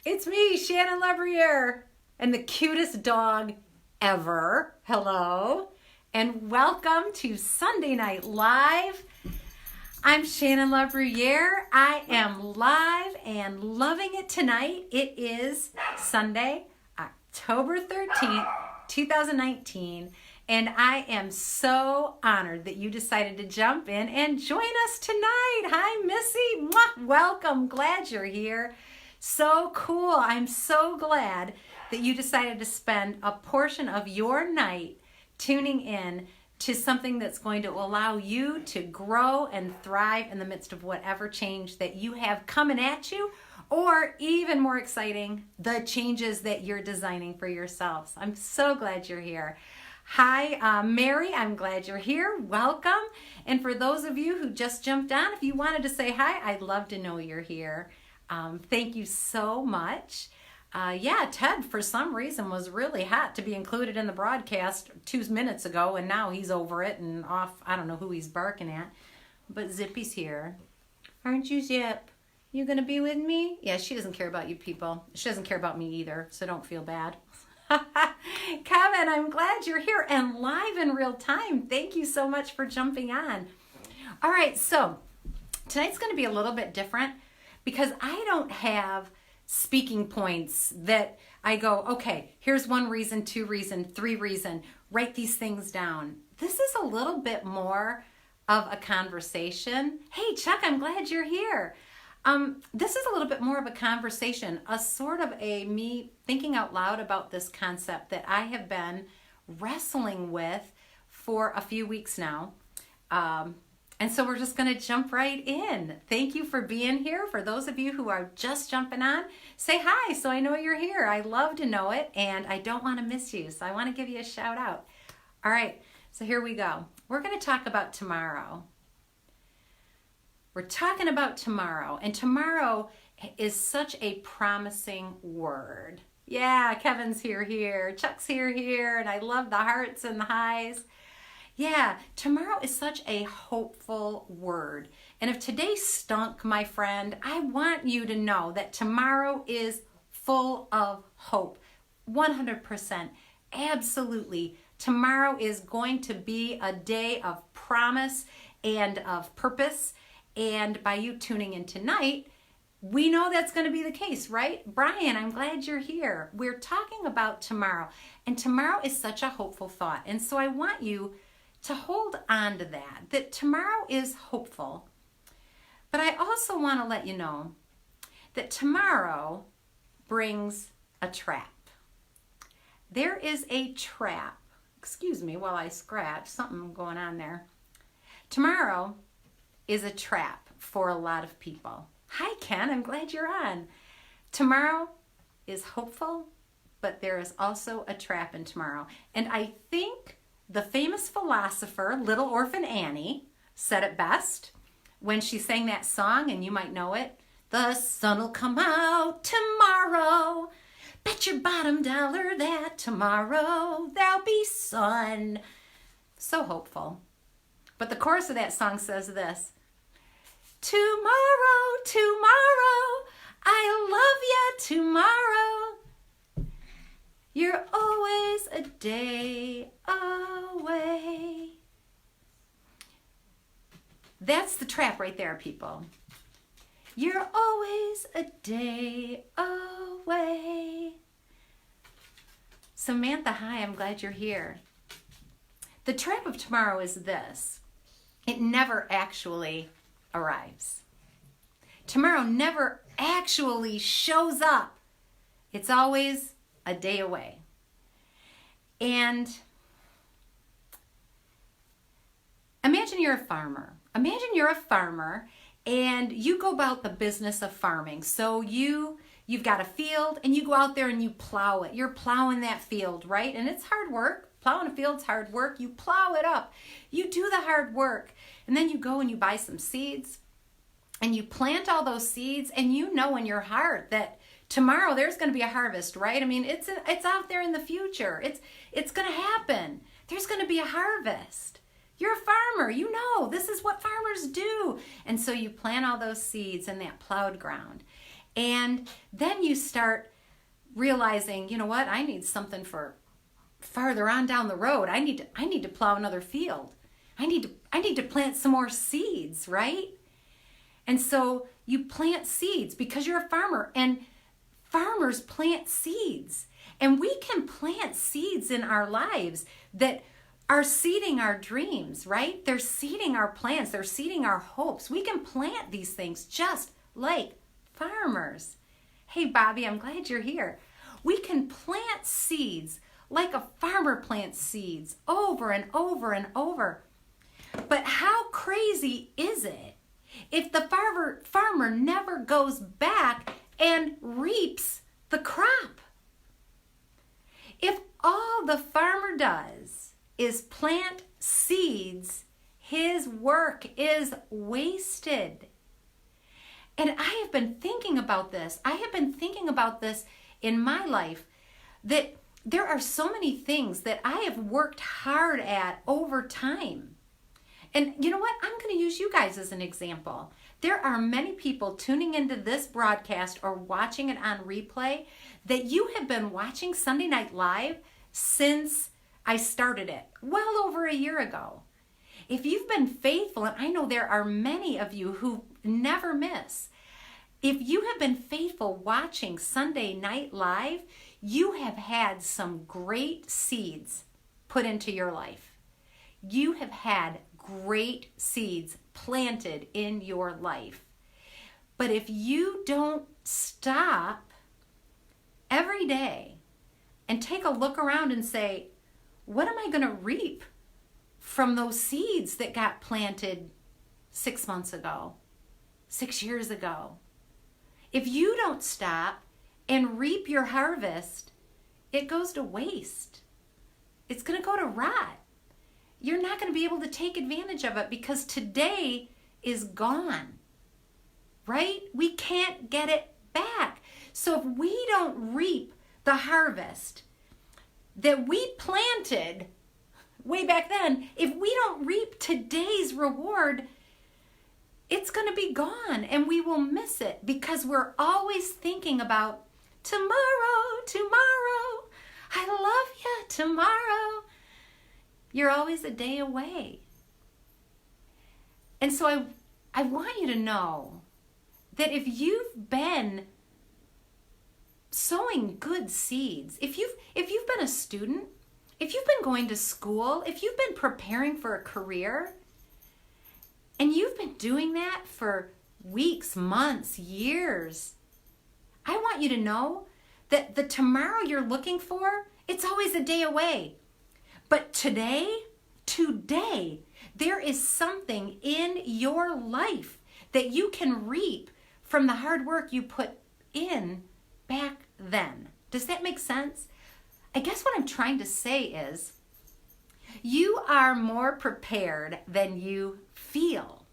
It's me, Shannon LaBriere, and the cutest dog ever. Hello, and welcome to Sunday Night Live. I'm Shannon LaBriere. I am live and loving it tonight. It is Sunday, October 13th, 2019, and I am so honored that you decided to jump in and join us tonight. Hi, Missy. Mwah. Welcome. Glad you're here. So cool. I'm so glad that you decided to spend a portion of your night tuning in to something that's going to allow you to grow and thrive in the midst of whatever change that you have coming at you, or even more exciting, the changes that you're designing for yourselves. I'm so glad you're here. Hi, Mary, I'm glad you're here. Welcome. And for those of you who just jumped on, if you wanted to say hi, I'd love to know you're here. Thank you so much. Yeah, Ted, for some reason, was really hot to be included in the broadcast 2 minutes ago, and now he's over it and off. I don't know who he's barking at, but Zippy's here. Aren't you, Zip? You gonna be with me? Yeah, she doesn't care about you people. She doesn't care about me either, so don't feel bad. Kevin, I'm glad you're here and live in real time. Thank you so much for jumping on. All right, so tonight's going to be a little bit different because I don't have speaking points that I go, okay, here's 1 reason, 2 reason, 3 reason, write these things down. This is a little bit more of a conversation. Hey, Chuck, I'm glad you're here. This is a little bit more of a conversation, a sort of a me thinking out loud about this concept that I have been wrestling with for a few weeks now. And so we're just going to jump right in. Thank you for being here. For those of you who are just jumping on, say hi so I know you're here. I love to know it, and I don't want to miss you, so I want to give you a shout out. All right, so here we go. We're going to talk about tomorrow. We're talking about tomorrow, and tomorrow is such a promising word. Yeah, Kevin's here, Chuck's here, and I love the hearts and the highs. Yeah, tomorrow is such a hopeful word. And if today stunk, my friend, I want you to know that tomorrow is full of hope. 100%. Absolutely. Tomorrow is going to be a day of promise and of purpose. And by you tuning in tonight, we know that's going to be the case, right? Brian, I'm glad you're here. We're talking about tomorrow. And tomorrow is such a hopeful thought. And so I want you to hold on to that tomorrow is hopeful. But I also want to let you know that tomorrow brings a trap. There is a trap. Excuse me while I scratch, something going on there. Tomorrow is a trap for a lot of people. Hi, Ken, I'm glad you're on. Tomorrow is hopeful, but there is also a trap in tomorrow. And I think the famous philosopher, Little Orphan Annie, said it best when she sang that song, and you might know it. The sun'll come out tomorrow. Bet your bottom dollar that tomorrow there'll be sun. So hopeful. But the chorus of that song says this. Tomorrow, tomorrow, I love ya tomorrow. You're always a day away. That's the trap right there, people. You're always a day away. Samantha, hi, I'm glad you're here. The trap of tomorrow is this. It never actually arrives. Tomorrow never actually shows up. It's always a day away. And imagine you're a farmer. Imagine you're a farmer and you go about the business of farming. So you've got a field and you go out there and you plow it. You're plowing that field, right? And it's hard work. Plowing a field's hard work. You plow it up. You do the hard work. And then you go and you buy some seeds and you plant all those seeds, and you know in your heart that tomorrow there's going to be a harvest, right? I mean, it's out there in the future. It's going to happen. There's going to be a harvest. You're a farmer. You know this is what farmers do. And so you plant all those seeds in that plowed ground. And then you start realizing, you know what, I need something for farther on down the road. I need to plow another field. I need to plant some more seeds, right? And so you plant seeds because you're a farmer, and farmers plant seeds. And we can plant seeds in our lives that are seeding our dreams, right? They're seeding our plans. They're seeding our hopes. We can plant these things just like farmers. Hey, Bobby, I'm glad you're here. We can plant seeds like a farmer plants seeds over and over and over. But how crazy is it if the farmer never goes back and reaps the crop? If all the farmer does is plant seeds, his work is wasted. And I have been thinking about this. I have been thinking about this in my life, that there are so many things that I have worked hard at over time. And you know what? I'm going to use you guys as an example. There are many people tuning into this broadcast or watching it on replay that you have been watching Sunday Night Live since I started it, well over a year ago. If you've been faithful, and I know there are many of you who never miss, if you have been faithful watching Sunday Night Live, you have had some great seeds put into your life. You have had great seeds planted in your life. But if you don't stop every day and take a look around and say, what am I going to reap from those seeds that got planted 6 months ago, 6 years ago? If you don't stop and reap your harvest, it goes to waste. It's going to go to rot. You're not going to be able to take advantage of it because today is gone, right? We can't get it back. So if we don't reap the harvest that we planted way back then, if we don't reap today's reward, it's going to be gone and we will miss it because we're always thinking about tomorrow, I love you, tomorrow. You're always a day away. And so I want you to know that if you've been sowing good seeds, if you've been a student, if you've been going to school, if you've been preparing for a career, and you've been doing that for weeks, months, years, I want you to know that the tomorrow you're looking for, it's always a day away. But today, there is something in your life that you can reap from the hard work you put in back then. Does that make sense? I guess what I'm trying to say is, you are more prepared than you feel.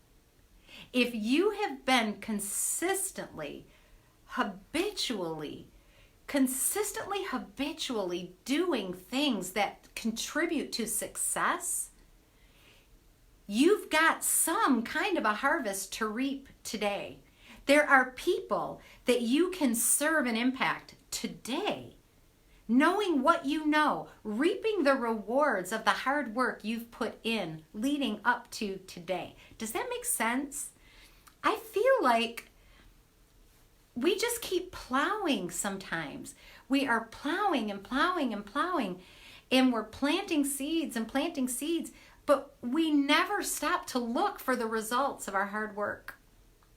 If you have been consistently, habitually doing things that contribute to success, you've got some kind of a harvest to reap today. There are people that you can serve and impact today, knowing what you know, reaping the rewards of the hard work you've put in leading up to today. Does that make sense? I feel like we just keep plowing sometimes. We are plowing and plowing and plowing, and we're planting seeds and planting seeds, but we never stop to look for the results of our hard work.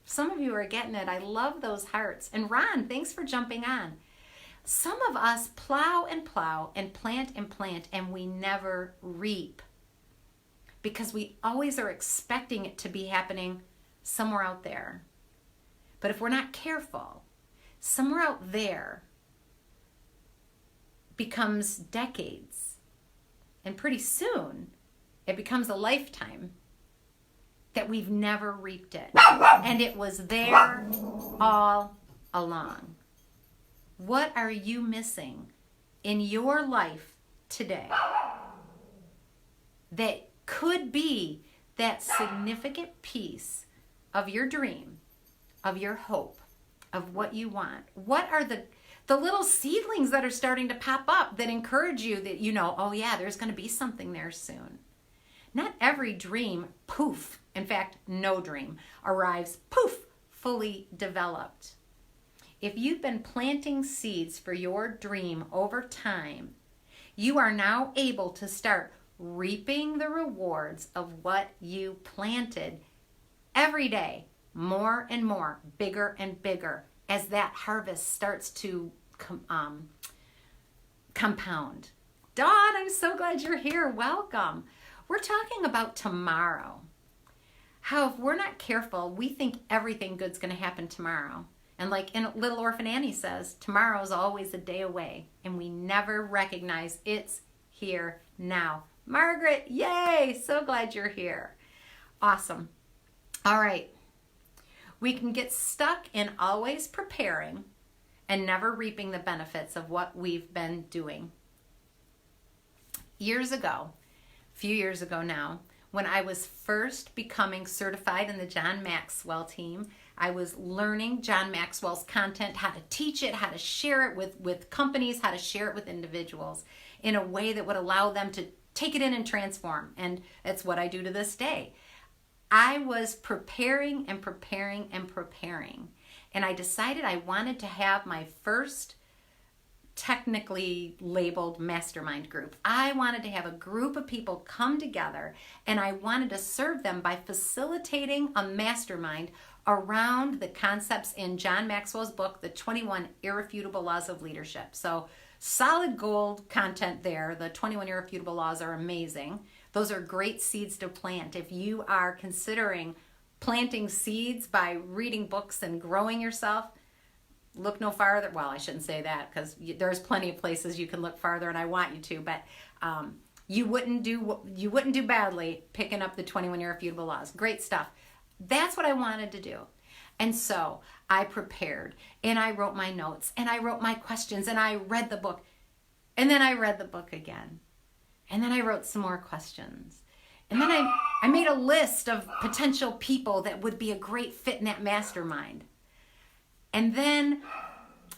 Some of you are getting it. I love those hearts. And Ron, thanks for jumping on. Some of us plow and plant, and we never reap because we always are expecting it to be happening somewhere out there. But if we're not careful, somewhere out there becomes decades. And pretty soon, it becomes a lifetime that we've never reaped it. And it was there all along. What are you missing in your life today that could be that significant piece of your dream, of your hope, of what you want? What are the little seedlings that are starting to pop up that encourage you that oh yeah, there's going to be something there soon? Not every dream, poof, in fact, no dream arrives, poof, fully developed. If you've been planting seeds for your dream over time, you are now able to start reaping the rewards of what you planted every day, more and more, bigger and bigger, as that harvest starts to compound. Dawn, I'm so glad you're here. Welcome. We're talking about tomorrow. How if we're not careful, we think everything good's going to happen tomorrow. And like in Little Orphan Annie says, tomorrow is always a day away, and we never recognize it's here now. Margaret, yay! So glad you're here. Awesome. All right. We can get stuck in always preparing and never reaping the benefits of what we've been doing. Years ago, a few years ago now, when I was first becoming certified in the John Maxwell team, I was learning John Maxwell's content, how to teach it, how to share it with companies, how to share it with individuals in a way that would allow them to take it in and transform. And it's what I do to this day. I was preparing and preparing and preparing. And I decided I wanted to have my first technically labeled mastermind group. I wanted to have a group of people come together, and I wanted to serve them by facilitating a mastermind around the concepts in John Maxwell's book, The 21 Irrefutable Laws of Leadership. So solid gold content there. The 21 Irrefutable Laws are amazing. Those are great seeds to plant. If you are considering planting seeds by reading books and growing yourself, look no farther. Well, I shouldn't say that because there's plenty of places you can look farther, and I want you to. But you wouldn't do badly picking up the 21 Irrefutable Laws. Great stuff. That's what I wanted to do. And so I prepared, and I wrote my notes, and I wrote my questions, and I read the book, and then I read the book again, and then I wrote some more questions. And then I made a list of potential people that would be a great fit in that mastermind. And then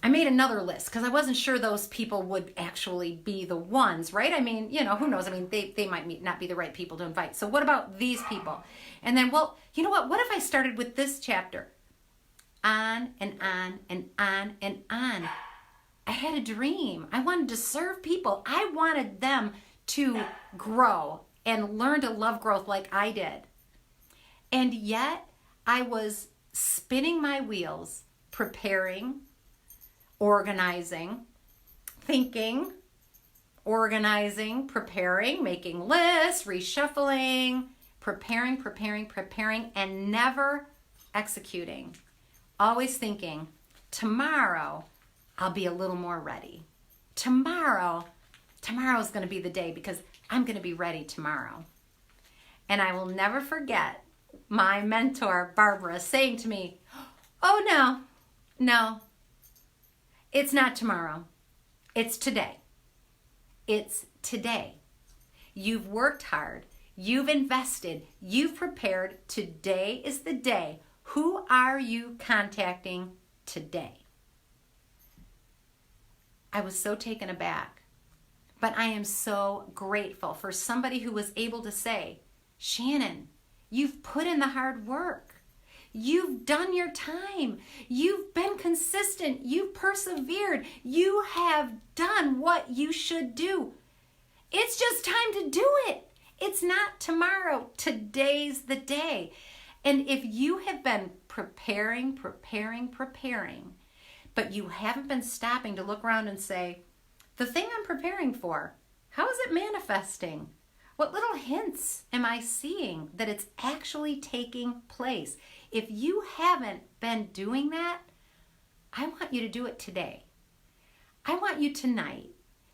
I made another list because I wasn't sure those people would actually be the ones, right? I mean, who knows? I mean, they might not be the right people to invite. So what about these people? And then, well, you know what? What if I started with this chapter? On and on and on and on. I had a dream. I wanted to serve people. I wanted them to grow and learn to love growth like I did. And yet I was spinning my wheels, preparing, organizing, thinking, organizing, preparing, making lists, reshuffling, preparing, and never executing. Always thinking, tomorrow I'll be a little more ready. Tomorrow's going to be the day because I'm going to be ready tomorrow. And I will never forget my mentor, Barbara, saying to me, oh, no, it's not tomorrow. It's today. It's today. You've worked hard. You've invested. You've prepared. Today is the day. Who are you contacting today? I was so taken aback. But I am so grateful for somebody who was able to say, Shannon, you've put in the hard work. You've done your time. You've been consistent. You've persevered. You have done what you should do. It's just time to do it. It's not tomorrow. Today's the day. And if you have been preparing, but you haven't been stopping to look around and say, the thing I'm preparing for, how is it manifesting? What little hints am I seeing that it's actually taking place? If you haven't been doing that, I want you to do it today. I want you tonight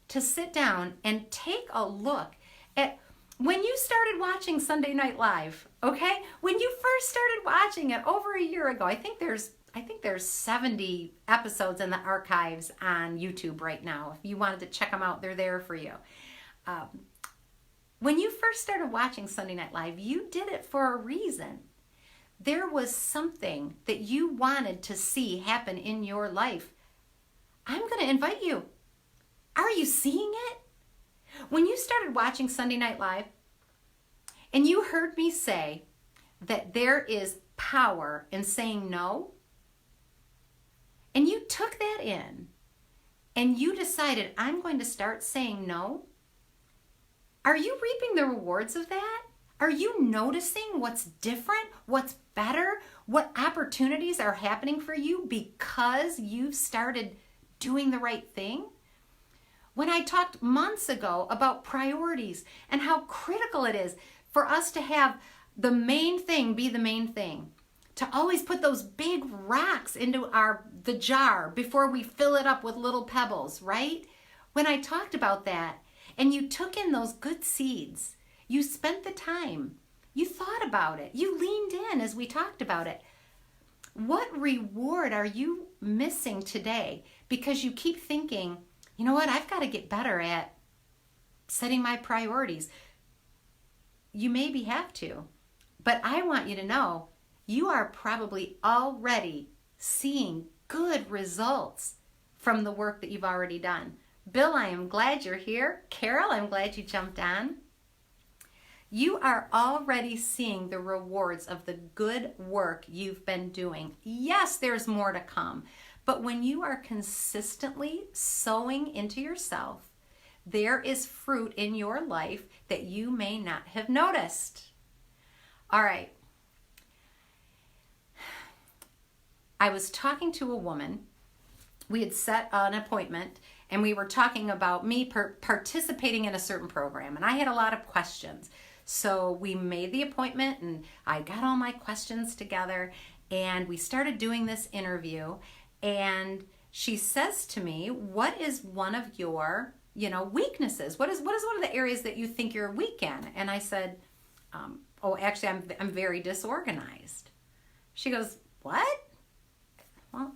to sit down and take a look at when you started watching Sunday Night Live, okay? When you first started watching it over a year ago, I think there's 70 episodes in the archives on YouTube right now. If you wanted to check them out, they're there for you. When you first started watching Sunday Night Live, you did it for a reason. there was something that you wanted to see happen in your life, I'm going to invite you. Are you seeing it? When you started watching Sunday Night Live and you heard me say that there is power in saying no, and you took that in and you decided, I'm going to start saying no, are you reaping the rewards of that? Are you noticing what's different, what's better, what opportunities are happening for you because you've started doing the right thing? When I talked months ago about priorities and how critical it is for us to have the main thing be the main thing, to always put those big rocks into the jar before we fill it up with little pebbles, right? When I talked about that and you took in those good seeds, you spent the time, you thought about it, you leaned in as we talked about it. What reward are you missing today because you keep thinking, you know what, I've got to get better at setting my priorities? You maybe have to, but I want you to know you are probably already seeing good results from the work that you've already done. Bill, I am glad you're here. Carol, I'm glad you jumped on. You are already seeing the rewards of the good work you've been doing. Yes, there's more to come, but when you are consistently sowing into yourself, there is fruit in your life that you may not have noticed. All right. I was talking to a woman. We had set an appointment and we were talking about me participating in a certain program, and I had a lot of questions. So we made the appointment and I got all my questions together and we started doing this interview, and she says to me, what is one of your, weaknesses? What is one of the areas that you think you're weak in? And I said, actually I'm very disorganized. She goes, what? Well,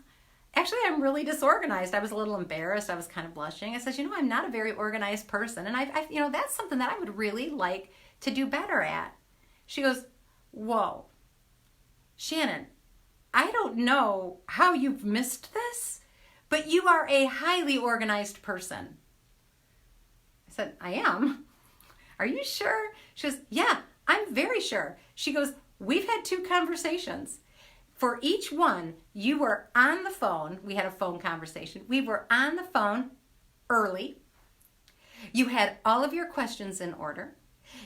actually, I'm really disorganized. I was a little embarrassed. I was kind of blushing. I said, I'm not a very organized person. And I that's something that I would really like to do better at. She goes, whoa, Shannon, I don't know how you've missed this, but you are a highly organized person. I said, I am. Are you sure? She goes, yeah, I'm very sure. She goes, we've had 2 conversations. For each one, you were on the phone. We had a phone conversation. We were on the phone early. You had all of your questions in order.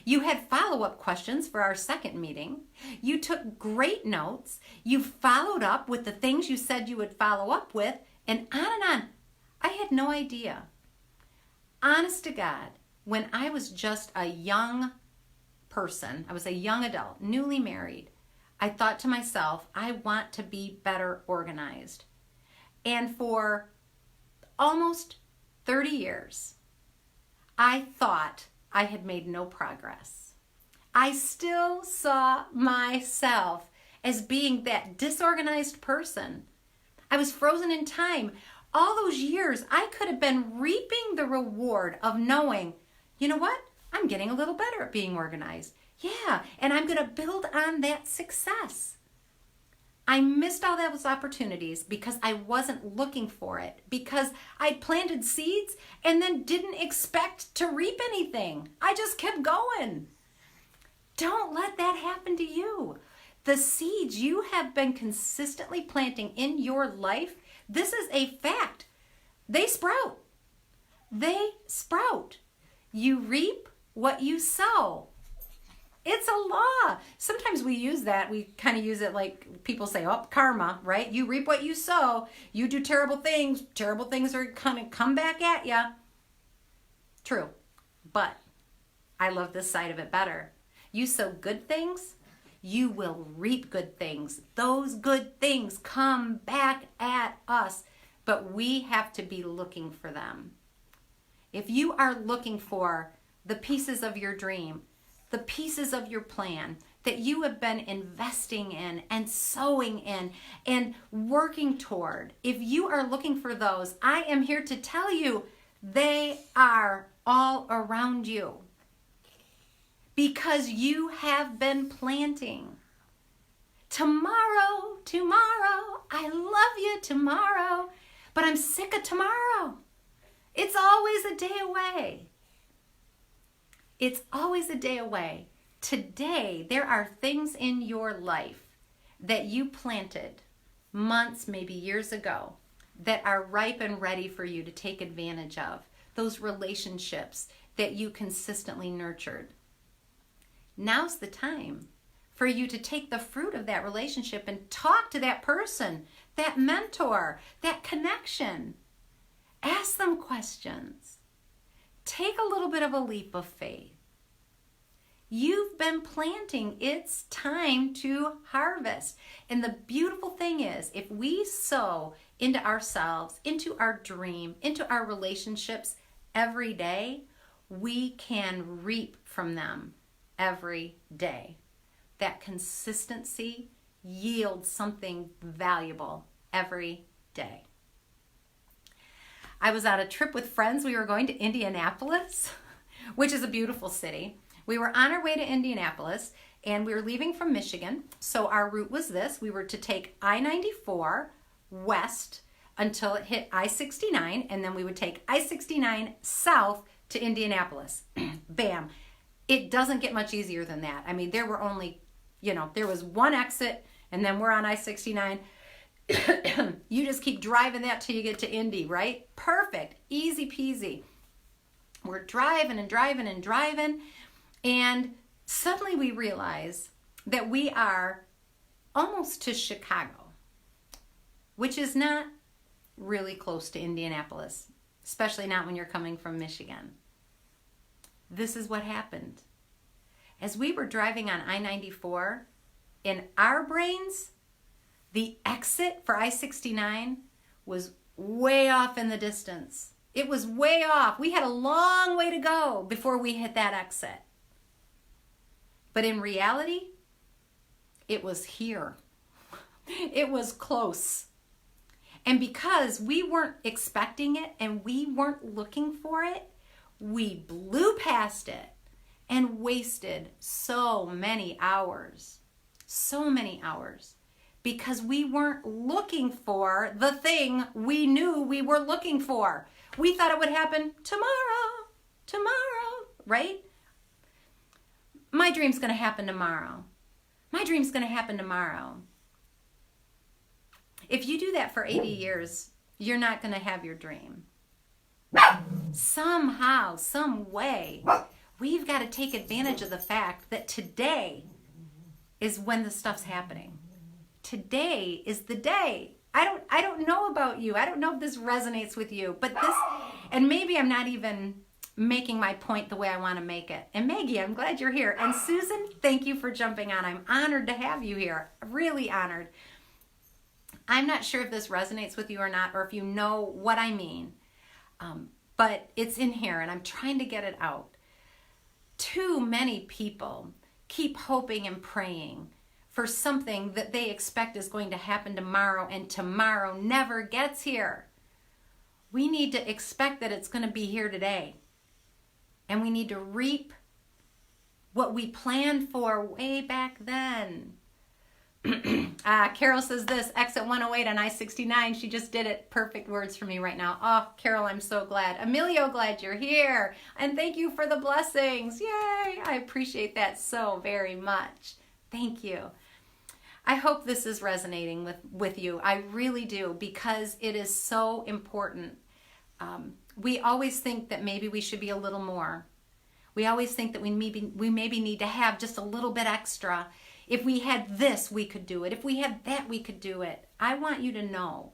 You had follow-up questions for our second meeting. You took great notes. You followed up with the things you said you would follow up with, and on and on. I had no idea. Honest to God, when I was just a young person, I was a young adult, newly married, I thought to myself, I want to be better organized. And for almost 30 years, I thought I had made no progress. I still saw myself as being that disorganized person. I was frozen in time. All those years, I could have been reaping the reward of knowing, you know what? I'm getting a little better at being organized. Yeah, and I'm going to build on that success. I missed all those opportunities because I wasn't looking for it, because I planted seeds and then didn't expect to reap anything. I just kept going. Don't let that happen to you. The seeds you have been consistently planting in your life, this is a fact. They sprout. They sprout. You reap what you sow. It's a law. Sometimes we use that. We kind of use it like people say, oh, karma, right? You reap what you sow. You do terrible things are going to come back at you. True. But I love this side of it better. You sow good things, you will reap good things. Those good things come back at us, but we have to be looking for them. If you are looking for the pieces of your dream, the pieces of your plan that you have been investing in and sowing in and working toward, if you are looking for those, I am here to tell you they are all around you because you have been planting. Tomorrow, tomorrow, I love you tomorrow, but I'm sick of tomorrow. It's always a day away. It's always a day away. Today, there are things in your life that you planted months, maybe years ago, that are ripe and ready for you to take advantage of. Those relationships that you consistently nurtured. Now's the time for you to take the fruit of that relationship and talk to that person, that mentor, that connection. Ask them questions. Take a little bit of a leap of faith. You've been planting. It's time to harvest. And the beautiful thing is, if we sow into ourselves, into our dream, into our relationships every day, we can reap from them every day. That consistency yields something valuable every day. I was on a trip with friends. We were going to Indianapolis, which is a beautiful city. We were on our way to Indianapolis, and we were leaving from Michigan. So our route was this. We were to take I-94 west until it hit I-69, and then we would take I-69 south to Indianapolis. Bam. It doesn't get much easier than that. I mean, there were only, there was one exit, and then we're on I-69. You just keep driving that till you get to Indy, right? Perfect. Easy peasy. We're driving and driving and driving, and suddenly we realize that we are almost to Chicago, which is not really close to Indianapolis, especially not when you're coming from Michigan. This is what happened. As we were driving on I-94, in our brains, the exit for I-69 was way off in the distance. It was way off. We had a long way to go before we hit that exit. But in reality, it was here. It was close. And because we weren't expecting it and we weren't looking for it, we blew past it and wasted so many hours. So many hours. Because we weren't looking for the thing we knew we were looking for. We thought it would happen tomorrow, right? My dream's going to happen tomorrow. My dream's going to happen tomorrow. If you do that for 80 years, you're not going to have your dream. Somehow, some way, we've got to take advantage of the fact that today is when the stuff's happening. Today is the day. I don't know about you. I don't know if this resonates with you, but this, and maybe I'm not even making my point the way I want to make it. And Maggie, I'm glad you're here. And Susan, thank you for jumping on. I'm honored to have you here. Really honored. I'm not sure if this resonates with you or not, or if you know what I mean, but it's in here and I'm trying to get it out. Too many people keep hoping and praying for something that they expect is going to happen tomorrow, and tomorrow never gets here. We need to expect that it's going to be here today. And we need to reap what we planned for way back then. Carol says this, exit 108 on I-69. She just did it. Perfect words for me right now. Oh, Carol, I'm so glad. Emilio, glad you're here. And thank you for the blessings. Yay. I appreciate that so very much. Thank you. I hope this is resonating with you. I really do, because it is so important. We always think that maybe we should be a little more. We always think that we maybe need to have just a little bit extra. If we had this, we could do it. If we had that, we could do it. I want you to know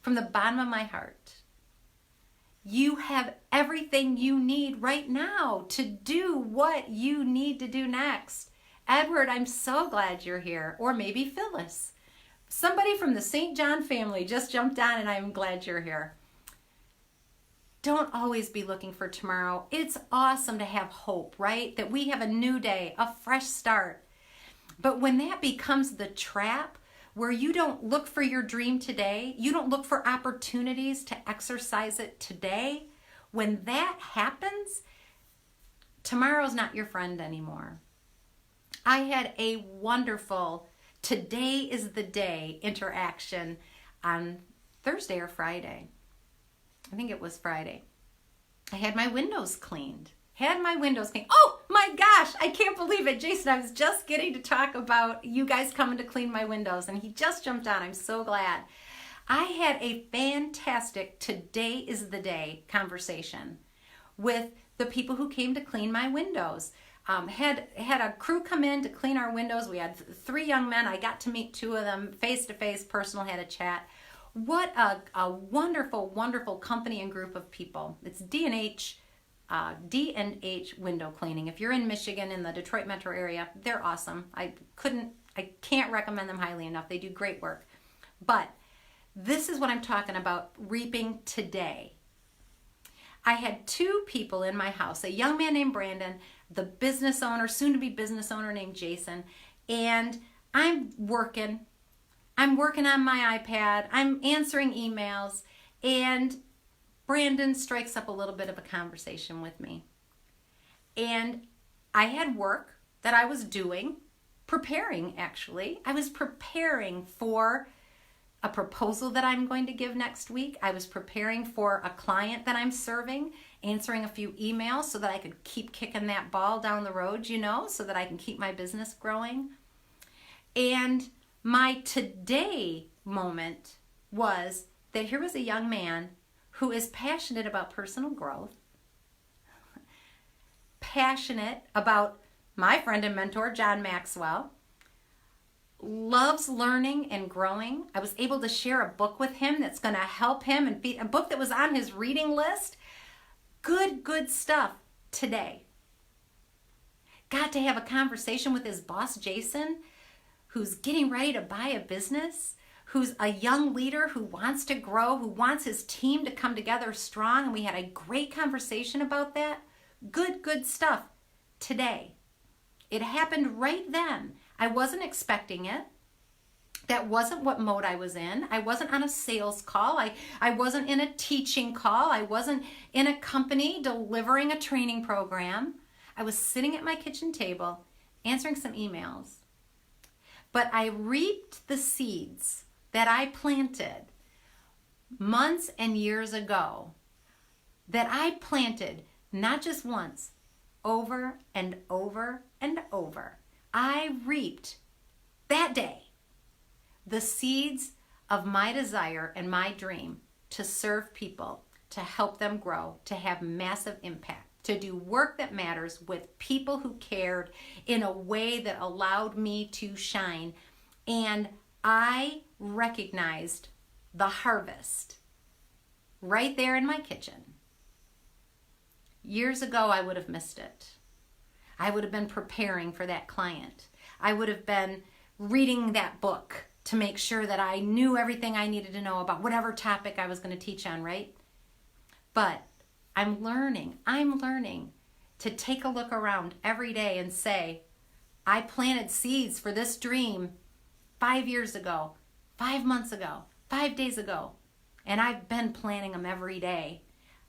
from the bottom of my heart, you have everything you need right now to do what you need to do next. Edward, I'm so glad you're here. Or maybe Phyllis. Somebody from the St. John family just jumped on, and I'm glad you're here. Don't always be looking for tomorrow. It's awesome to have hope, right? That we have a new day, a fresh start. But when that becomes the trap, where you don't look for your dream today, you don't look for opportunities to exercise it today, when that happens, tomorrow's not your friend anymore. I had a wonderful today is the day interaction on Thursday or Friday. I think it was Friday. I had my windows cleaned. Oh my gosh, I can't believe it. Jason, I was just getting to talk about you guys coming to clean my windows, and he just jumped on. I'm so glad. I had a fantastic today is the day conversation with the people who came to clean my windows. Had a crew come in to clean our windows. We had 3 young men. I got to meet 2 of them face to face, personal, had a chat. What a wonderful, wonderful company and group of people. It's D&H window cleaning. If you're in Michigan, in the Detroit metro area, they're awesome. I can't recommend them highly enough. They do great work. But this is what I'm talking about, reaping today. I had 2 people in my house, a young man named Brandon, the business owner, soon to be business owner named Jason, and I'm working on my iPad, I'm answering emails, and Brandon strikes up a little bit of a conversation with me. And I had work that I was doing, preparing actually. I was preparing for a proposal that I'm going to give next week. I was preparing for a client that I'm serving, answering a few emails so that I could keep kicking that ball down the road, so that I can keep my business growing. And my today moment was that here was a young man who is passionate about personal growth, passionate about my friend and mentor, John Maxwell, loves learning and growing. I was able to share a book with him that's going to help him, and a book that was on his reading list. Good stuff today. Got to have a conversation with his boss, Jason, who's getting ready to buy a business, who's a young leader who wants to grow, who wants his team to come together strong, and we had a great conversation about that. Good stuff today. It happened right then. I wasn't expecting it. That wasn't what mode I was in. I wasn't on a sales call. I wasn't in a teaching call. I wasn't in a company delivering a training program. I was sitting at my kitchen table answering some emails. But I reaped the seeds that I planted months and years ago, that I planted not just once, over and over and over. I reaped that day the seeds of my desire and my dream to serve people, to help them grow, to have massive impact, to do work that matters with people who cared in a way that allowed me to shine. And I recognized the harvest right there in my kitchen. Years ago, I would have missed it. I would have been preparing for that client. I would have been reading that book to make sure that I knew everything I needed to know about whatever topic I was going to teach on, right? But I'm learning to take a look around every day and say, I planted seeds for this dream 5 years ago, 5 months ago, 5 days ago, and I've been planting them every day.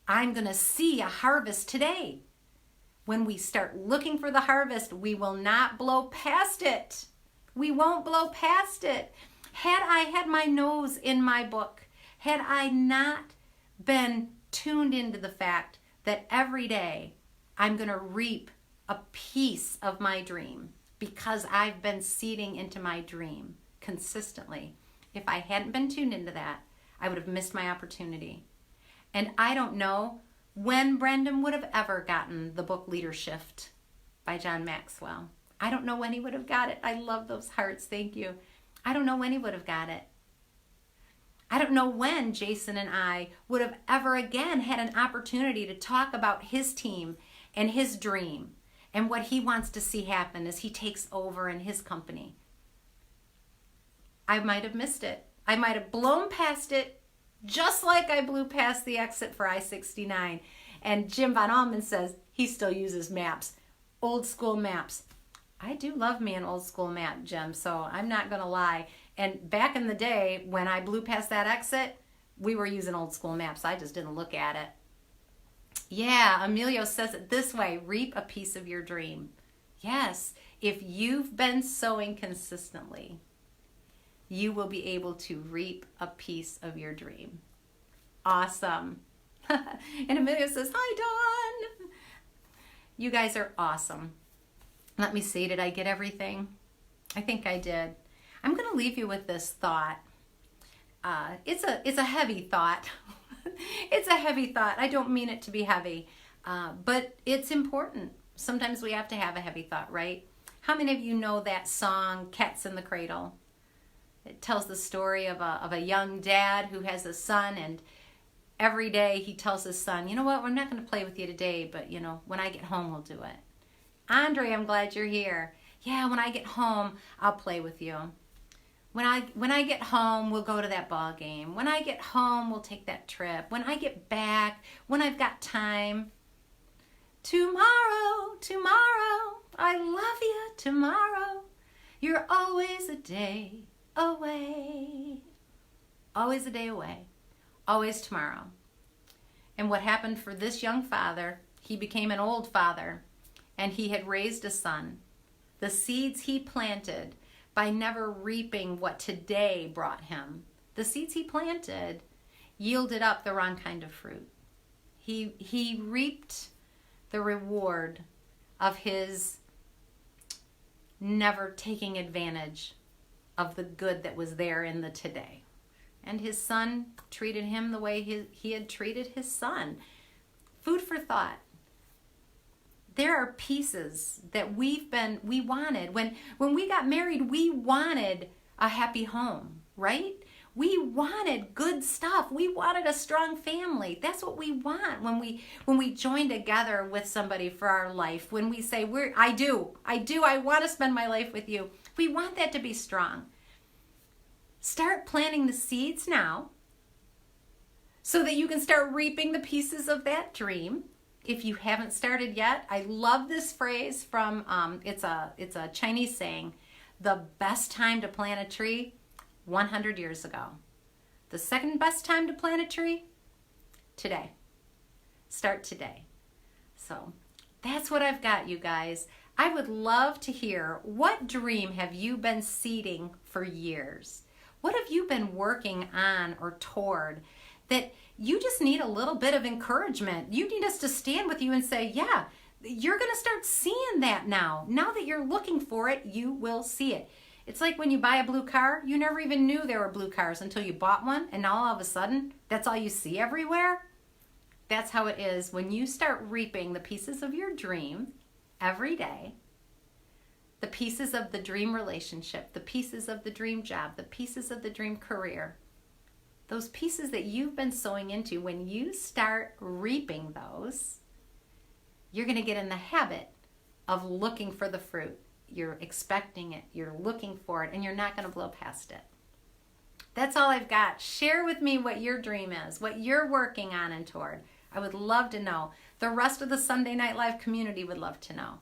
I'm going to see a harvest today. When we start looking for the harvest, we will not blow past it. We won't blow past it. Had I had my nose in my book, had I not been tuned into the fact that every day I'm going to reap a piece of my dream because I've been seeding into my dream consistently. If I hadn't been tuned into that, I would have missed my opportunity. And I don't know when Brendan would have ever gotten the book Leadership by John Maxwell. I don't know when he would have got it. I love those hearts. Thank you. I don't know when he would have got it. I don't know when Jason and I would have ever again had an opportunity to talk about his team and his dream and what he wants to see happen as he takes over in his company. I might have missed it. I might have blown past it just like I blew past the exit for I-69. And Jim Von Allman says he still uses maps, old school maps. I do love me an old school map, Jim, so I'm not going to lie. And back in the day when I blew past that exit, we were using old school maps. I just didn't look at it. Yeah, Emilio says it this way, reap a piece of your dream. Yes, if you've been sowing consistently, you will be able to reap a piece of your dream. Awesome. And Amelia says, hi, Dawn. You guys are awesome. Let me see, did I get everything? I think I did. I'm going to leave you with this thought. It's a heavy thought. It's a heavy thought. I don't mean it to be heavy, but it's important. Sometimes we have to have a heavy thought, right? How many of you know that song, Cats in the Cradle? It tells the story of a young dad who has a son, and every day he tells his son, you know what, we're not going to play with you today, but when I get home, we'll do it. Andre, I'm glad you're here. Yeah, when I get home, I'll play with you. When I get home, we'll go to that ball game. When I get home, we'll take that trip. When I get back, when I've got time. Tomorrow, I love you tomorrow. You're always a day away. Always a day away. Always tomorrow. And what happened for this young father, he became an old father, and he had raised a son. The seeds he planted by never reaping what today brought him, the seeds he planted yielded up the wrong kind of fruit. He reaped the reward of his never taking advantage of the good that was there in the today. And his son treated him the way he had treated his son. Food for thought. There are pieces that we wanted. When we got married, we wanted a happy home, right? We wanted good stuff. We wanted a strong family. That's what we want when we join together with somebody for our life. When we say, I want to spend my life with you. We want that to be strong. Start planting the seeds now so that you can start reaping the pieces of that dream. If you haven't started yet, I love this phrase from, it's a Chinese saying, the best time to plant a tree, 100 years ago. The second best time to plant a tree, today. Start today. So that's what I've got, you guys. I would love to hear, what dream have you been seeding for years? What have you been working on or toward that you just need a little bit of encouragement? You need us to stand with you and say, yeah, you're going to start seeing that now. Now that you're looking for it, you will see it. It's like when you buy a blue car, you never even knew there were blue cars until you bought one, and now all of a sudden, that's all you see everywhere. That's how it is when you start reaping the pieces of your dream every day. The pieces of the dream relationship, the pieces of the dream job, the pieces of the dream career. Those pieces that you've been sowing into, when you start reaping those, you're going to get in the habit of looking for the fruit. You're expecting it, you're looking for it, and you're not going to blow past it. That's all I've got. Share with me what your dream is, what you're working on and toward. I would love to know. The rest of the Sunday Night Live community would love to know.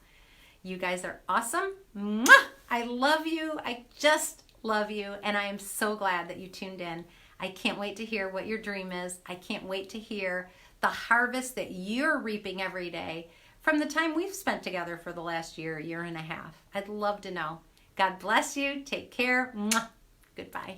You guys are awesome. Mwah! I love you. I just love you. And I am so glad that you tuned in. I can't wait to hear what your dream is. I can't wait to hear the harvest that you're reaping every day from the time we've spent together for the last year and a half. I'd love to know. God bless you. Take care. Mwah! Goodbye.